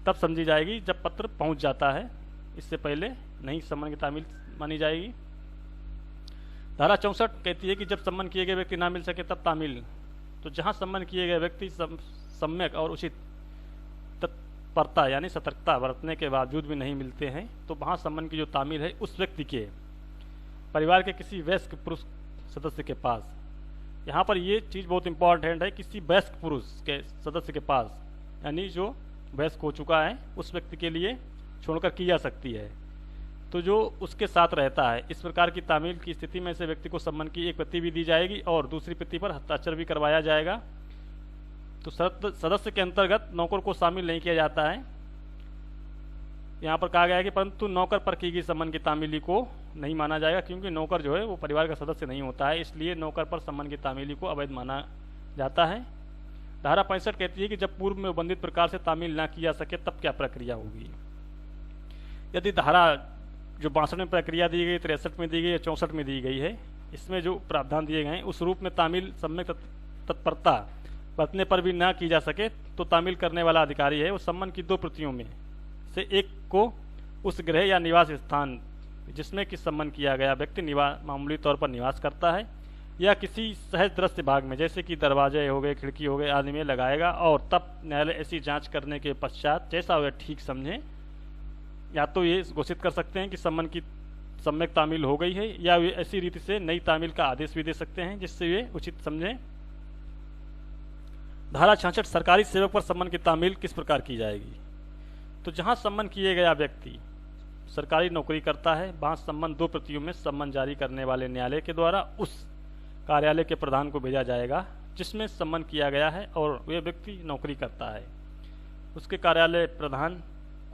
तब समझी जाएगी जब पत्र पहुंच जाता है, इससे पहले नहीं सम्मन की तामील मानी जाएगी। धारा 64 कहती है कि जब सम्मन किए गए व्यक्ति ना मिल सके तब तामील। तो जहां सम्मन किए गए व्यक्ति सम्यक और उचित तत्परता यानी सतर्कता बरतने के बावजूद भी नहीं मिलते हैं तो वहां सम्मन की जो तामील है उस व्यक्ति के परिवार के किसी वयस्क पुरुष सदस्य के पास, यहाँ पर ये चीज़ बहुत इंपॉर्टेंट है, किसी वयस्क पुरुष के सदस्य के पास यानी जो वयस्क हो चुका है उस व्यक्ति के लिए छोड़कर की जा सकती है। तो जो उसके साथ रहता है इस प्रकार की तामील की स्थिति में से व्यक्ति को सम्मन की एक प्रति भी दी जाएगी और दूसरी प्रति पर हस्ताक्षर भी करवाया जाएगा। तो सदस्य के अंतर्गत नौकर को शामिल नहीं किया जाता है। यहाँ पर कहा गया है कि परंतु नौकर पर की गई सम्मन की तामीली को नहीं माना जाएगा क्योंकि नौकर जो है वो परिवार का सदस्य नहीं होता है, इसलिए नौकर पर सम्मन की तामीली को अवैध माना जाता है। धारा 65 कहती है कि जब पूर्व में उल्लिखित प्रकार से तामील ना की जा सके तब क्या प्रक्रिया होगी। यदि धारा जो 62 में प्रक्रिया दी गई, 63 में दी गई या 64 में दी गई है, इसमें जो प्रावधान दिए गए हैं उस रूप में तामील सम्यक तत्परता बरतने पर भी ना की जा सके तो तामील करने वाला अधिकारी है वो सम्मन की 2 प्रतियों में से एक को उस गृह या निवास स्थान जिसमें कि सम्मन किया गया व्यक्ति मामूली तौर पर निवास करता है या किसी सहज दृश्य भाग में जैसे कि दरवाजे हो गए, खिड़की हो गए आदि में लगाएगा और तब न्यायालय ऐसी जांच करने के पश्चात जैसा वह ठीक समझे या तो ये घोषित कर सकते हैं कि सम्मन की सम्यक तामील हो गई है या वे ऐसी रीति से नई तामील का आदेश भी दे सकते हैं जिससे वे उचित समझें। धारा 66 सरकारी सेवक पर सम्मन की तामील किस प्रकार की जाएगी। तो जहां सम्मन किए गया व्यक्ति सरकारी नौकरी करता है वहां सम्मन 2 प्रतियों में सम्मन जारी करने वाले न्यायालय के द्वारा उस कार्यालय के प्रधान को भेजा जाएगा जिसमें सम्मन किया गया है और वह व्यक्ति नौकरी करता है। उसके कार्यालय प्रधान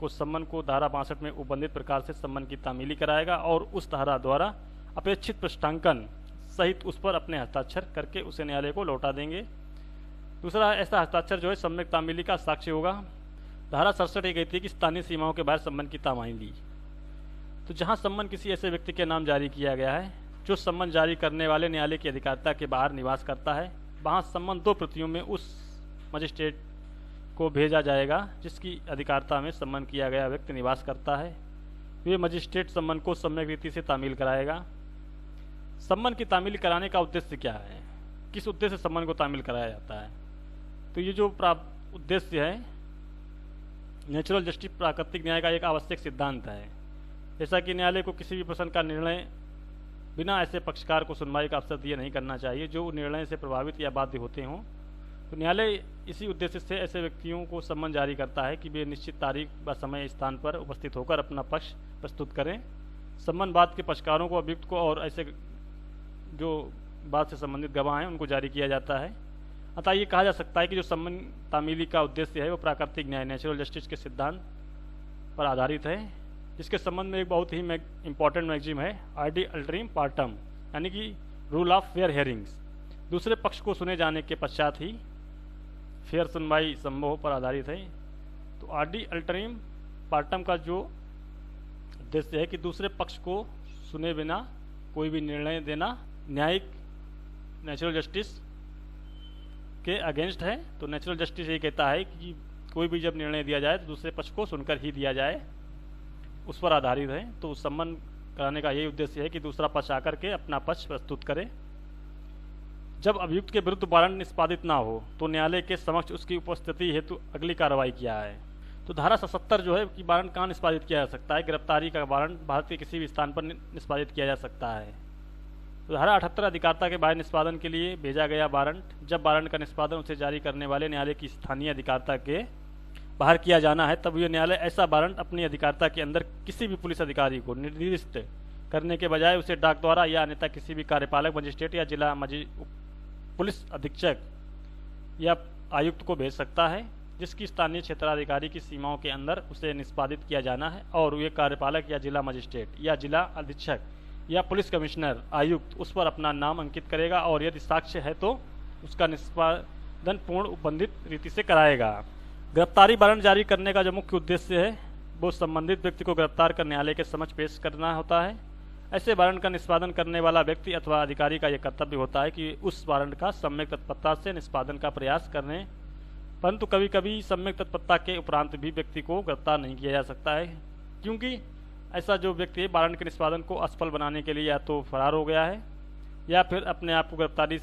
को सम्मन को धारा 62 में उपबंधित प्रकार से सम्मन की तामीली कराएगा और उस धारा द्वारा अपेक्षित पृष्ठांकन सहित उस पर अपने हस्ताक्षर करके उसे न्यायालय को लौटा देंगे। दूसरा ऐसा हस्ताक्षर जो है सम्यक तामीली का साक्ष्य होगा। धारा 67 ये कहती है कि स्थानीय सीमाओं के बाहर सम्मन की तामीली। तो जहां सम्मन किसी ऐसे व्यक्ति के नाम जारी किया गया है जो सम्मन जारी करने वाले न्यायालय की अधिकारिता के बाहर निवास करता है, वहाँ सम्मन 2 प्रतियों में उस मजिस्ट्रेट को भेजा जाएगा जिसकी अधिकारिता में सम्मन किया गया व्यक्ति निवास करता है। वे मजिस्ट्रेट सम्मन को सम्यक रीति से तामील कराएगा। सम्मन की तामील कराने का उद्देश्य क्या है, किस उद्देश्य से सम्मन को तामील कराया जाता है? तो ये जो उद्देश्य है, नेचुरल जस्टिस प्राकृतिक न्याय का एक आवश्यक सिद्धांत है। जैसा कि न्यायालय को किसी भी प्रश्न का निर्णय बिना ऐसे पक्षकार को सुनवाई का अवसर दिए नहीं करना चाहिए जो निर्णय से प्रभावित या बाध्य होते हों, तो न्यायालय इसी उद्देश्य से ऐसे व्यक्तियों को सम्मन जारी करता है कि वे निश्चित तारीख व समय स्थान पर उपस्थित होकर अपना पक्ष प्रस्तुत करें। सम्मन बाद के पक्षकारों को, अभियुक्त को और ऐसे जो बात से संबंधित गवाह हैं उनको जारी किया जाता है। अतः ये कहा जा सकता है कि जो सम्मन तामीली का उद्देश्य है वो प्राकृतिक न्याय, नेचुरल जस्टिस के सिद्धांत पर आधारित है, जिसके संबंध में एक बहुत ही इंपॉर्टेंट मैगजीम है आइडी अल्टरिम पार्टम, यानी कि रूल ऑफ फेयर हियरिंग्स। दूसरे पक्ष को सुने जाने के पश्चात ही फेयर सुनवाई संभव पर आधारित है। तो आइडी अल्टरिम पार्टम का जो उद्देश्य है कि दूसरे पक्ष को सुने बिना कोई भी निर्णय देना न्यायिक नेचुरल जस्टिस के अगेंस्ट है। तो नेचुरल जस्टिस ये कहता है कि कोई भी जब निर्णय दिया जाए तो दूसरे पक्ष को सुनकर ही दिया जाए, उस पर आधारित है। तो सम्मन कराने का यही उद्देश्य है कि दूसरा पक्ष आकर के अपना पक्ष प्रस्तुत करे। जब अभियुक्त के विरुद्ध वारंट निष्पादित ना हो तो न्यायालय के समक्ष उसकी उपस्थिति हेतु अगली कार्रवाई क्या है। तो धारा 77 जो है कि वारंट कहाँ निष्पादित किया जा सकता है, गिरफ्तारी का वारंट भारत के किसी भी स्थान पर निष्पादित किया जा सकता है। तो धारा 78 अधिकारिता के बाहर निष्पादन के लिए भेजा गया वारंट, जब वारंट का निष्पादन उसे जारी करने वाले न्यायालय की स्थानीय अधिकारिता के बाहर किया जाना है, तब यह न्यायालय ऐसा वारंट अपनी अधिकारिता के अंदर किसी भी पुलिस अधिकारी को निर्दिष्ट करने के बजाय उसे डाक द्वारा या अन्यथा किसी भी कार्यपालक मजिस्ट्रेट या जिला पुलिस अधीक्षक या आयुक्त को भेज सकता है, जिसकी स्थानीय क्षेत्राधिकारी की सीमाओं के अंदर उसे निष्पादित किया जाना है। और वे कार्यपालक या जिला मजिस्ट्रेट या जिला अधीक्षक या पुलिस कमिश्नर आयुक्त उस पर अपना नाम अंकित करेगा और यदि साक्ष्य है तो उसका निष्पादन पूर्ण उपबंधित रीति से कराएगा। गिरफ्तारी वारंट जारी करने का जो मुख्य उद्देश्य है वो संबंधित व्यक्ति को गिरफ्तार कर न्यायालय के समक्ष पेश करना होता है। ऐसे वारंट का निष्पादन करने वाला व्यक्ति अथवा अधिकारी का यह कर्तव्य होता है कि उस वारंट का सम्यक तत्परता से निष्पादन का प्रयास करें, परंतु कभी कभी सम्यक तत्परता के उपरांत भी व्यक्ति को गिरफ्तार नहीं किया जा सकता है, क्योंकि ऐसा जो व्यक्ति वारंट के निष्पादन को असफल बनाने के लिए या तो फरार हो गया है या फिर अपने आप को गिरफ्तारी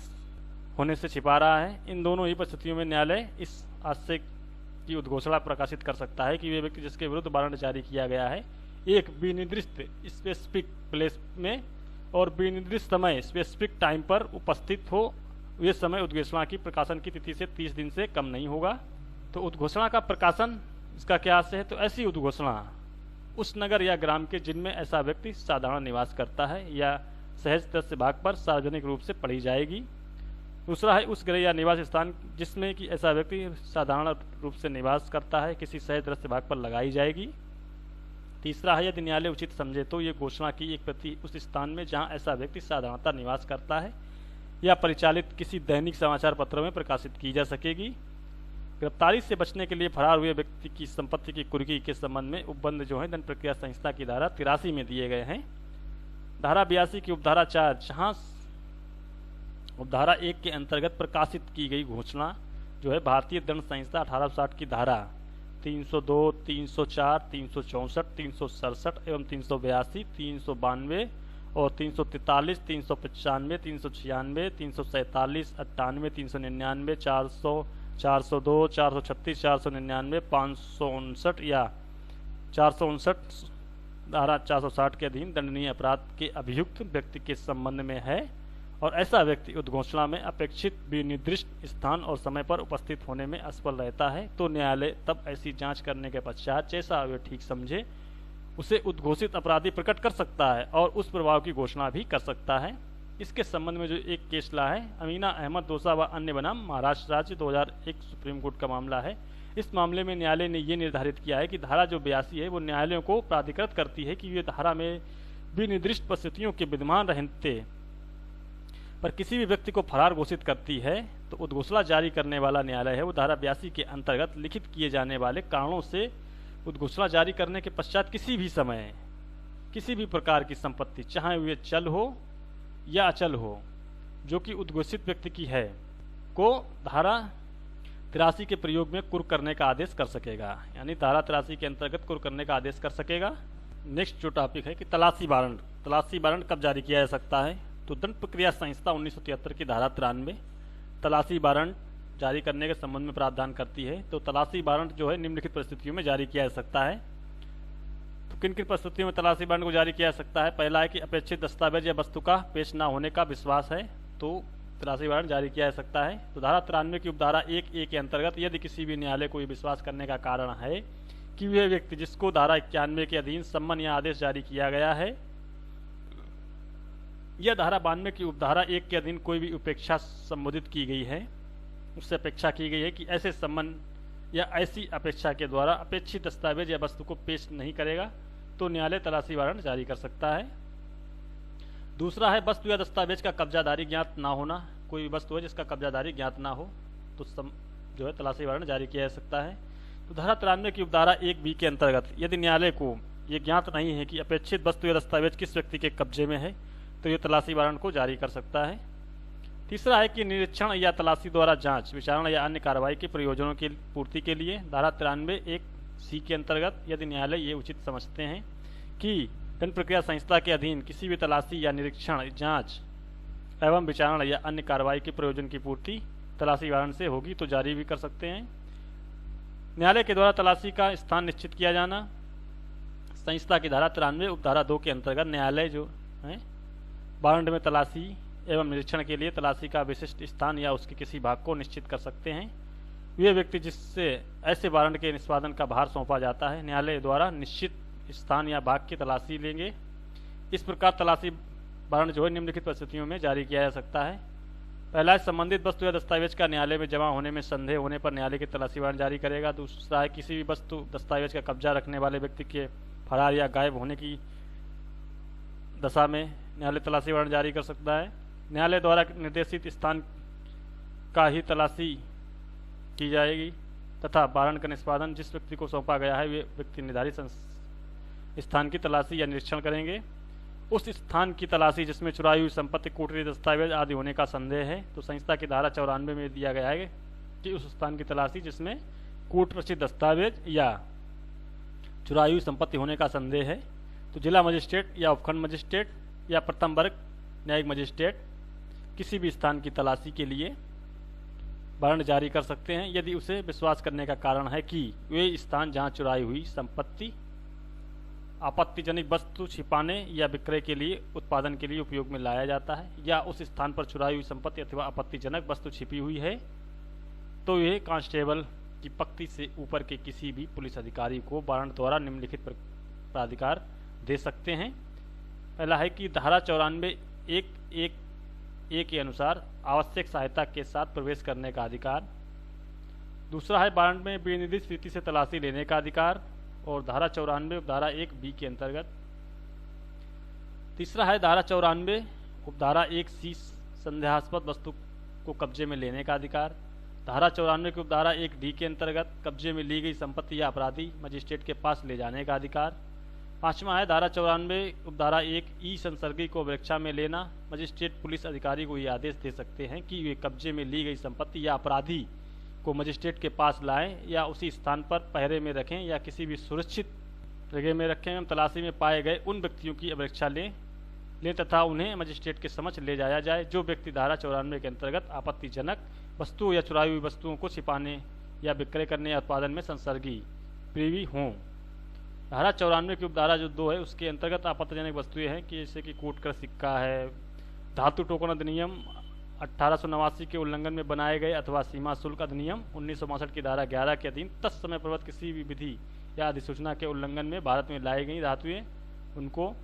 होने से छिपा रहा है। इन दोनों ही परिस्थितियों में न्यायालय इस आशय की उद्घोषणा प्रकाशित कर सकता है कि वे व्यक्ति जिसके विरुद्ध वारंट जारी किया गया है एक विनिर्दिष्ट स्पेसिफिक प्लेस में और विनिर्दिष्ट समय स्पेसिफिक टाइम पर उपस्थित हो। ये समय उद्घोषणा की प्रकाशन की तिथि से 30 दिन से कम नहीं होगा। तो उद्घोषणा का प्रकाशन इसका क्या आशय है, तो ऐसी उद्घोषणा उस नगर या ग्राम के जिनमें ऐसा व्यक्ति साधारण निवास करता है या सहज दृश्य भाग पर सार्वजनिक रूप से पढ़ी जाएगी। दूसरा है उस गृह या निवास स्थान जिसमें कि ऐसा व्यक्ति साधारण रूप से निवास करता है किसी सहज दृश्य भाग पर लगाई जाएगी। तीसरा है यदि न्यायालय उचित समझे तो ये घोषणा की एक प्रति उस स्थान में जहां ऐसा व्यक्ति साधारणतः निवास करता है या परिचालित किसी दैनिक समाचार पत्र में प्रकाशित की जा सकेगी। गिरफ्तारी से बचने के लिए फरार हुए व्यक्ति की संपत्ति की कुर्की के संबंध में उपबंध जो है दंड प्रक्रिया संहिता की धारा 83 में दिए गए हैं। धारा 82 की उपधारा 4 जहां उपधारा 1 के अंतर्गत प्रकाशित की गई घोषणा जो है भारतीय दंड संहिता 1860 की धारा 302, 304, 364, 367 एवं 382, 392 और 343, 395, 396, 347, 98, 399, 400, 402, 436, 499, 559 या 459 धारा 460 के अधीन दंडनीय अपराध के अभियुक्त व्यक्ति के संबंध में है और ऐसा व्यक्ति उद्घोषणा में अपेक्षित विनिर्दिष्ट स्थान और समय पर उपस्थित होने में असफल रहता है, तो न्यायालय तब ऐसी जांच करने के पश्चात जैसा वे ठीक समझे उसे उद्घोषित अपराधी प्रकट कर सकता है और उस प्रभाव की घोषणा भी कर सकता है। इसके संबंध में जो एक केस ला है अमीना अहमद दोसा व अन्य बनाम महाराष्ट्र राज्य 2001 सुप्रीम कोर्ट का मामला है। इस मामले में न्यायालय ने ये निर्धारित किया है कि धारा जो 82 है वो न्यायालयों को प्राधिकृत करती है कि ये धारा में विनिर्दिष्ट परिस्थितियों के विद्यमान रहते पर किसी भी व्यक्ति को फरार घोषित करती है, तो उद्घोषणा जारी करने वाला न्यायालय है वो धारा 82 के अंतर्गत लिखित किए जाने वाले कारणों से उद्घोषणा जारी करने के पश्चात किसी भी समय किसी भी प्रकार की संपत्ति चाहे वे चल हो या अचल हो जो कि उद्घोषित व्यक्ति की है को धारा 83 के प्रयोग में कुर्क करने का आदेश कर सकेगा। यानी धारा 83 के अंतर्गत कुर्क करने का आदेश कर सकेगा। नेक्स्ट जो टॉपिक है कि तलाशी वारंट। तलाशी वारंट कब जारी किया जा सकता है? तो दंड प्रक्रिया संहिता 1973 की धारा 93 तलाशी वारंट जारी करने के संबंध में प्रावधान करती है। तो तलाशी वारंट जो है निम्नलिखित परिस्थितियों में जारी किया जा सकता है। तो किन किन परिस्थितियों में तलाशी वारंट को जारी किया जा सकता है? पहला है कि अपेक्षित दस्तावेज या वस्तु का पेश न होने का विश्वास है तो तलाशी वारंट जारी किया जा सकता है। तो धारा 93 की उपधारा 1A के अंतर्गत यदि किसी भी न्यायालय को ये विश्वास करने का कारण है कि वह व्यक्ति जिसको धारा 91 के अधीन सम्मन या आदेश जारी किया गया है या धारा 92 की उपधारा 1 के अधीन कोई भी उपेक्षा संबोधित की गई है, उससे अपेक्षा की गई है कि ऐसे सम्मन या ऐसी अपेक्षा के द्वारा अपेक्षित दस्तावेज या वस्तु को पेश नहीं करेगा तो न्यायालय तलाशी वारंट जारी कर सकता है। दूसरा है वस्तु या दस्तावेज का कब्जाधारी ज्ञात ना होना। कोई भी वस्तु है जिसका कब्जाधारी ज्ञात ना हो तो जो है तलाशी वारंट जारी किया जा सकता है। तो धारा 93 की उपधारा 1B के अंतर्गत यदि न्यायालय को ये ज्ञात नहीं है कि अपेक्षित वस्तु या दस्तावेज किस व्यक्ति के कब्जे में है तो ये तलाशी वारंट को जारी कर सकता है। तीसरा है कि निरीक्षण या तलाशी द्वारा जांच, विचारणा या अन्य कार्रवाई के प्रयोजनों की पूर्ति के लिए धारा 93(1)C के अंतर्गत यदि न्यायालय ये उचित समझते हैं कि दंड प्रक्रिया संहिता के अधीन किसी भी तलाशी या निरीक्षण, जांच एवं विचारणा या अन्य कार्रवाई के प्रयोजन की पूर्ति तलाशी वारंट से होगी तो जारी भी कर सकते हैं। न्यायालय के द्वारा तलाशी का स्थान निश्चित किया जाना। संहिता की धारा 93 उपधारा 2 के अंतर्गत न्यायालय जो है वारंट में तलाशी एवं निरीक्षण के लिए तलाशी का विशिष्ट स्थान या उसके किसी भाग को निश्चित कर सकते हैं। वे व्यक्ति जिससे ऐसे वारंट के निष्पादन का भार सौंपा जाता है न्यायालय द्वारा निश्चित स्थान या भाग की तलाशी लेंगे। इस प्रकार तलाशी वारंट जो है निम्नलिखित परिस्थितियों में जारी किया जा सकता है। पहला है संबंधित वस्तु या दस्तावेज का न्यायालय में जमा होने में संदेह होने पर न्यायालय की तलाशी वारंट जारी करेगा। दूसरा है किसी भी वस्तु दस्तावेज का कब्जा रखने वाले व्यक्ति के फरार या गायब होने की दशा में न्यायालय तलाशी वारंट जारी कर सकता है। न्यायालय द्वारा निर्देशित स्थान का ही तलाशी की जाएगी तथा वारंट का निष्पादन जिस व्यक्ति को सौंपा गया है वे व्यक्ति निर्धारित स्थान की तलाशी या निरीक्षण करेंगे। उस स्थान की तलाशी जिसमें चुराई हुई संपत्ति, कूटनीति दस्तावेज आदि होने का संदेह है तो संहिता की धारा 94 में दिया गया है कि उस स्थान की तलाशी जिसमें कूट रचित दस्तावेज या चुराई हुई संपत्ति होने का संदेह है तो जिला मजिस्ट्रेट या उपखंड मजिस्ट्रेट या प्रथम वर्ग न्यायिक मजिस्ट्रेट किसी भी स्थान की तलाशी के लिए वारंट जारी कर सकते हैं यदि उसे विश्वास करने का कारण है कि वे स्थान जहां चुराई हुई संपत्ति, आपत्तिजनक वस्तु छिपाने या विक्रय के लिए, उत्पादन के लिए उपयोग में लाया जाता है या उस स्थान पर चुराई हुई संपत्ति अथवा आपत्तिजनक वस्तु छिपी हुई है तो यह कांस्टेबल की पक्ति से ऊपर के किसी भी पुलिस अधिकारी को वारंट द्वारा निम्नलिखित प्राधिकार दे सकते हैं। पहला है कि धारा 94(1)(1)(A) के अनुसार आवश्यक सहायता के साथ प्रवेश करने का अधिकार। दूसरा है वारंट में विनिर्दिष्ट रीति से तलाशी लेने का अधिकार और धारा 94 उपधारा 1B के अंतर्गत। तीसरा है धारा 94 उपधारा 1C संदेहास्पद वस्तु को कब्जे में लेने का अधिकार। धारा 94 की उपधारा 1D के अंतर्गत कब्जे में ली गई संपत्ति या अपराधी मजिस्ट्रेट के पास ले जाने का अधिकार। पांचवा है धारा 94 उपधारा 1E संसर्गी को परीक्षा में लेना। मजिस्ट्रेट पुलिस अधिकारी को ये आदेश दे सकते हैं कि वे कब्जे में ली गई संपत्ति या अपराधी को मजिस्ट्रेट के पास लाएं या उसी स्थान पर पहरे में रखें या किसी भी सुरक्षित जगह में रखें एवं तलाशी में पाए गए उन व्यक्तियों की अपेक्षा लें तथा उन्हें मजिस्ट्रेट के समक्ष ले जाया जाए जो व्यक्ति धारा 94 के अंतर्गत आपत्तिजनक वस्तुओं या चुराई हुई वस्तुओं को छिपाने या विक्रय करने या उत्पादन में संसर्गी प्रीवी हों। धारा 94 की उपधारा जो 2 है उसके अंतर्गत आपत्तिजनक वस्तुएं हैं कि जैसे कि कूटकृत सिक्का है, धातु टोकन अधिनियम 1889 के उल्लंघन में बनाए गए अथवा सीमा शुल्क अधिनियम 1962 की धारा 11 के अधीन तत्समय प्रवृत्त किसी भी विधि या अधिसूचना के उल्लंघन में भारत में लाई गई धातुएं, उनको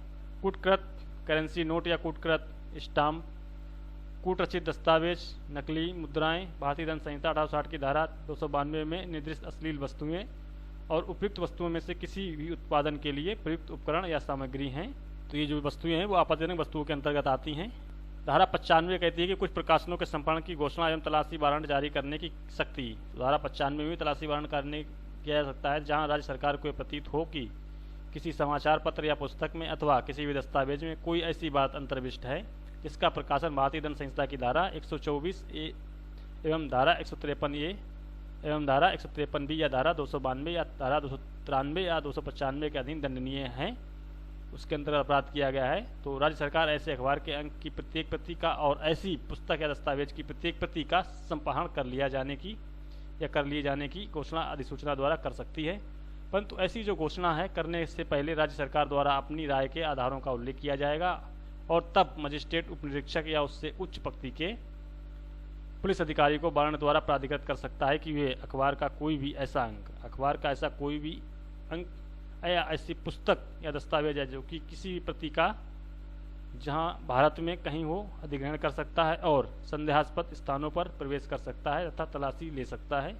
कूटकृत करेंसी नोट या कूटकृत स्टाम्प, कूटरचित दस्तावेज, नकली मुद्राएं, भारतीय दंड संहिता 1860 की धारा 292 में निर्दिष्ट अश्लील वस्तुएं और उपयुक्त वस्तुओं में से किसी भी उत्पादन के लिए प्रयुक्त उपकरण या सामग्री हैं। तो ये जो वस्तुएं हैं वो आपत्तिजनक वस्तुओं के अंतर्गत आती हैं। धारा 95 कहती है कि कुछ प्रकाशनों के संपादन की घोषणा एवं तलाशी वारंट जारी करने की शक्ति। धारा 95 में तलाशी वारंट करने किया जा सकता है जहां राज्य सरकार को प्रतीत हो कि किसी समाचार पत्र या पुस्तक में अथवा किसी भी दस्तावेज में कोई ऐसी बात अंतर्विष्ट है जिसका प्रकाशन भारतीय दंड संहिता की धारा 124 ए एवं धारा 153 ए एवं धारा 153 बी या धारा 292 या धारा 293 या 295 के अधीन दंडनीय है, उसके अंतर्गत अपराध किया गया है। तो राज्य सरकार ऐसे अखबार के अंक की प्रत्येक प्रति का और ऐसी पुस्तक या दस्तावेज की प्रत्येक प्रति का संपाहन कर लिए जाने की घोषणा अधिसूचना द्वारा कर सकती है। परंतु ऐसी जो घोषणा है करने से पहले राज्य सरकार द्वारा अपनी राय के आधारों का उल्लेख किया जाएगा और तब मजिस्ट्रेट, उपनिरीक्षक या उससे उच्च पंक्ति के पुलिस अधिकारी को वारंट द्वारा प्राधिकृत कर सकता है कि वे अखबार का ऐसा कोई भी अंक या ऐसी पुस्तक या दस्तावेज है जो कि किसी भी प्रति का जहां भारत में कहीं हो अधिग्रहण कर सकता है और संदेहास्पद स्थानों पर प्रवेश कर सकता है तथा तलाशी ले सकता है।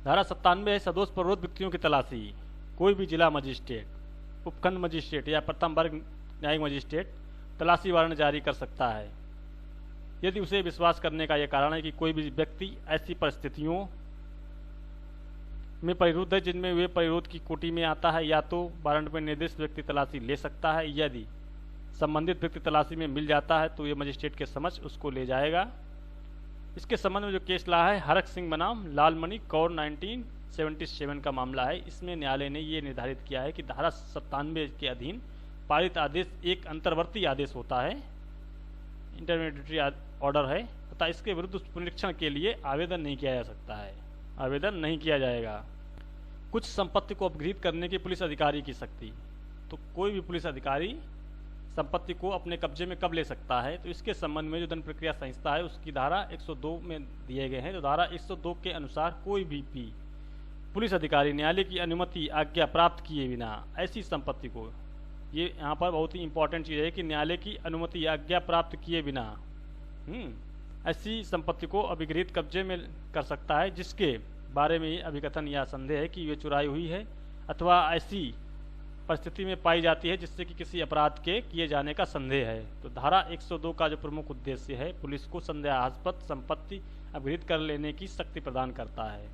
धारा 97 है सदोष प्रवृत्त व्यक्तियों की तलाशी। कोई भी जिला मजिस्ट्रेट, उपखंड मजिस्ट्रेट या प्रथम वर्ग न्यायिक मजिस्ट्रेट तलाशी वारंट जारी कर सकता है यदि उसे विश्वास करने का यह कारण है कि कोई भी व्यक्ति ऐसी परिस्थितियों में परिरुद्ध है जिनमें वे परिरोध की कोटि में आता है, या तो वारंट में निर्दिष्ट व्यक्ति तलाशी ले सकता है। यदि संबंधित व्यक्ति तलाशी में मिल जाता है तो ये मजिस्ट्रेट के समक्ष उसको ले जाएगा। इसके संबंध में जो केस ला है हरक सिंह बनाम लालमणि कौर 1977 का मामला है। इसमें न्यायालय ने ये निर्धारित किया है कि धारा 97 के अधीन पारित आदेश एक अंतर्वर्ती आदेश होता है, इंटरमीडिएटरी ऑर्डर है, तथा इसके विरुद्ध पुनरीक्षण के लिए आवेदन नहीं किया जा सकता है, आवेदन नहीं किया जाएगा। कुछ संपत्ति को अपगृहीत करने की पुलिस अधिकारी की शक्ति। तो कोई भी पुलिस अधिकारी संपत्ति को अपने कब्जे में कब ले सकता है, तो इसके संबंध में जो दंड प्रक्रिया संहिता है उसकी धारा 102 में दिए गए हैं। तो धारा 102 के अनुसार कोई भी पुलिस अधिकारी न्यायालय की अनुमति आज्ञा प्राप्त किए बिना ऐसी संपत्ति को, ये यहाँ पर बहुत ही इंपॉर्टेंट चीज़ है कि न्यायालय की अनुमति आज्ञा प्राप्त किए बिना ऐसी संपत्ति को अभिगृहित कब्जे में कर सकता है जिसके बारे में अभिकथन या संदेह है कि वे चुराई हुई है अथवा ऐसी परिस्थिति में पाई जाती है जिससे कि किसी अपराध के किए जाने का संदेह है। तो धारा 102 का जो प्रमुख उद्देश्य है पुलिस को संदेहास्पद संपत्ति अपगृहीत कर लेने की शक्ति प्रदान करता है।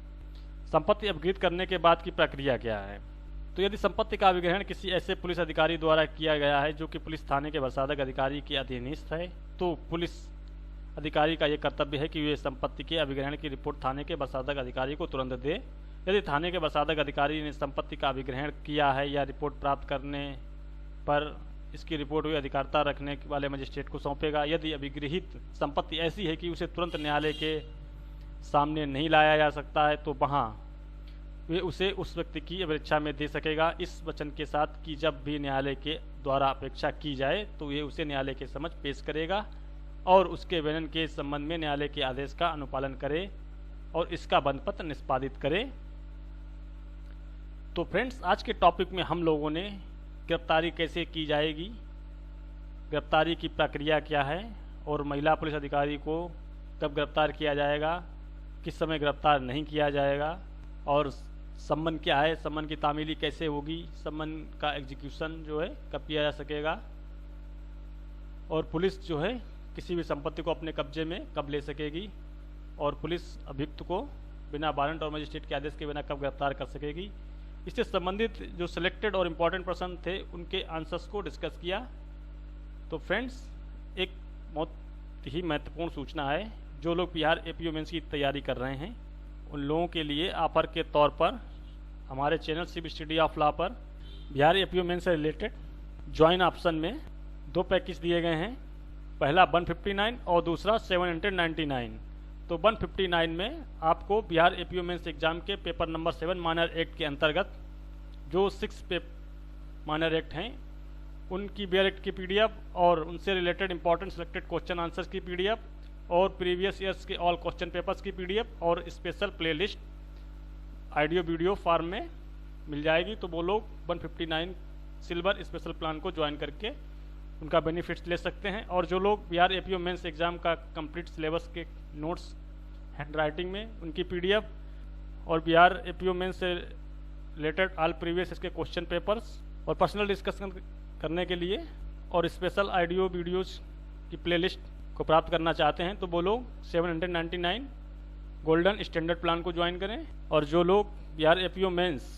संपत्ति अपगृहीत करने के बाद की प्रक्रिया क्या है, तो यदि संपत्ति का अभिग्रहण किसी ऐसे पुलिस अधिकारी द्वारा किया गया है जो कि पुलिस थाने के प्रसाधक अधिकारी के अधीनस्थ है, तो पुलिस अधिकारी का यह कर्तव्य है कि वे संपत्ति के अभिग्रहण की रिपोर्ट थाने के प्रसाधक अधिकारी को तुरंत दे। यदि थाने के प्रसाधक अधिकारी ने संपत्ति का अभिग्रहण किया है या रिपोर्ट प्राप्त करने पर इसकी रिपोर्ट हुई अधिकारिता रखने वाले मजिस्ट्रेट को सौंपेगा। यदि अभिगृहित संपत्ति ऐसी है कि उसे तुरंत न्यायालय के सामने नहीं लाया जा सकता है तो वहाँ वे उसे उस व्यक्ति की अपेक्षा में दे सकेगा, इस वचन के साथ कि जब भी न्यायालय के द्वारा अपेक्षा की जाए तो ये उसे न्यायालय के समक्ष पेश करेगा और उसके वेतन के संबंध में न्यायालय के आदेश का अनुपालन करे और इसका बंधपत्र निष्पादित करे। तो फ्रेंड्स, आज के टॉपिक में हम लोगों ने गिरफ्तारी कैसे की जाएगी, गिरफ्तारी की प्रक्रिया क्या है और महिला पुलिस अधिकारी को कब गिरफ्तार किया जाएगा, किस समय गिरफ्तार नहीं किया जाएगा और सम्मन क्या है, सम्मन की तामीली कैसे होगी, सम्मन का एग्जीक्यूशन जो है कब किया जा सकेगा और पुलिस जो है किसी भी संपत्ति को अपने कब्जे में कब ले सकेगी और पुलिस अभियुक्त को बिना वारंट और मजिस्ट्रेट के आदेश के बिना कब गिरफ्तार कर सकेगी। इससे संबंधित जो सिलेक्टेड और इम्पोर्टेंट पर्सन थे उनके आंसर्स को डिस्कस किया। तो फ्रेंड्स, एक बहुत ही महत्वपूर्ण सूचना है, जो लोग बिहार एपीओ मेंस की तैयारी कर रहे हैं उन लोगों के लिए ऑफर के तौर पर हमारे channel civil study of law पर बिहार एपीओ मेंस से रिलेटेड ज्वाइन ऑप्शन में 2 पैकेज दिए गए हैं, पहला 159 और दूसरा 799। तो 159 में आपको बिहार एपीओ मेंस एग्जाम के पेपर नंबर 7 माइनर एक्ट के अंतर्गत जो 6 माइनर एक्ट हैं उनकी बिहार एक्ट की पीडीएफ और उनसे related important selected question answers की पीडीएफ और प्रीवियस ईयर्स के ऑल क्वेश्चन पेपर्स की पीडीएफ और special playlist audio video form में मिल जाएगी। तो वो लोग 159 सिल्वर स्पेशल प्लान को ज्वाइन करके उनका बेनिफिट्स ले सकते हैं। और जो लोग बिहार एपीओ मेंस एग्जाम का कंप्लीट सिलेबस के नोट्स हैंड राइटिंग में उनकी पीडीएफ और बिहार एपीओ मेंस से रिलेटेड ऑल प्रीवियस इसके क्वेश्चन पेपर्स और पर्सनल डिस्कशन करने के लिए और स्पेशल ऑडियो वीडियोज की प्लेलिस्ट को प्राप्त करना चाहते हैं तो वो लोग 799 गोल्डन स्टैंडर्ड प्लान को ज्वाइन करें। और जो लोग बिहार एपीओ मेंस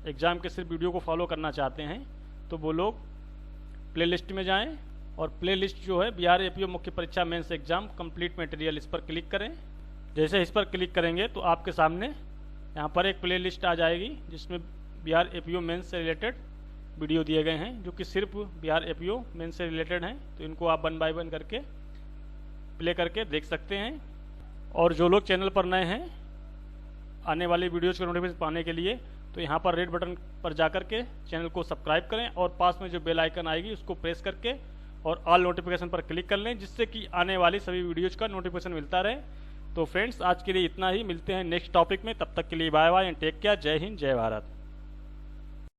एग्जाम के सिर्फ वीडियो को फॉलो करना चाहते हैं तो वो लोग प्लेलिस्ट में जाएं और प्ले लिस्ट जो है बिहार एपीओ मुख्य परीक्षा मेंस एग्जाम कंप्लीट मटेरियल, इस पर क्लिक करें। जैसे इस पर क्लिक करेंगे तो आपके सामने यहाँ पर एक प्ले लिस्ट आ जाएगी जिसमें बिहार एपीओ मेंस से रिलेटेड वीडियो दिए गए हैं जो कि सिर्फ बिहार एपीओ मेंस से रिलेटेड हैं। तो इनको आप 1 बाय 1 करके प्ले करके देख सकते हैं। और जो लोग चैनल पर नए हैं आने वाली वीडियोज़ के नोटिफिकेशन पाने के लिए तो यहाँ पर रेड बटन पर जाकर के चैनल को सब्सक्राइब करें और पास में जो बेल आइकन आएगी उसको प्रेस करके और ऑल नोटिफिकेशन पर क्लिक कर लें, जिससे कि आने वाली सभी वीडियोज़ का नोटिफिकेशन मिलता रहे। तो फ्रेंड्स आज के लिए इतना ही, मिलते हैं नेक्स्ट टॉपिक में, तब तक के लिए bye bye and take care. जय हिंद, जय भारत।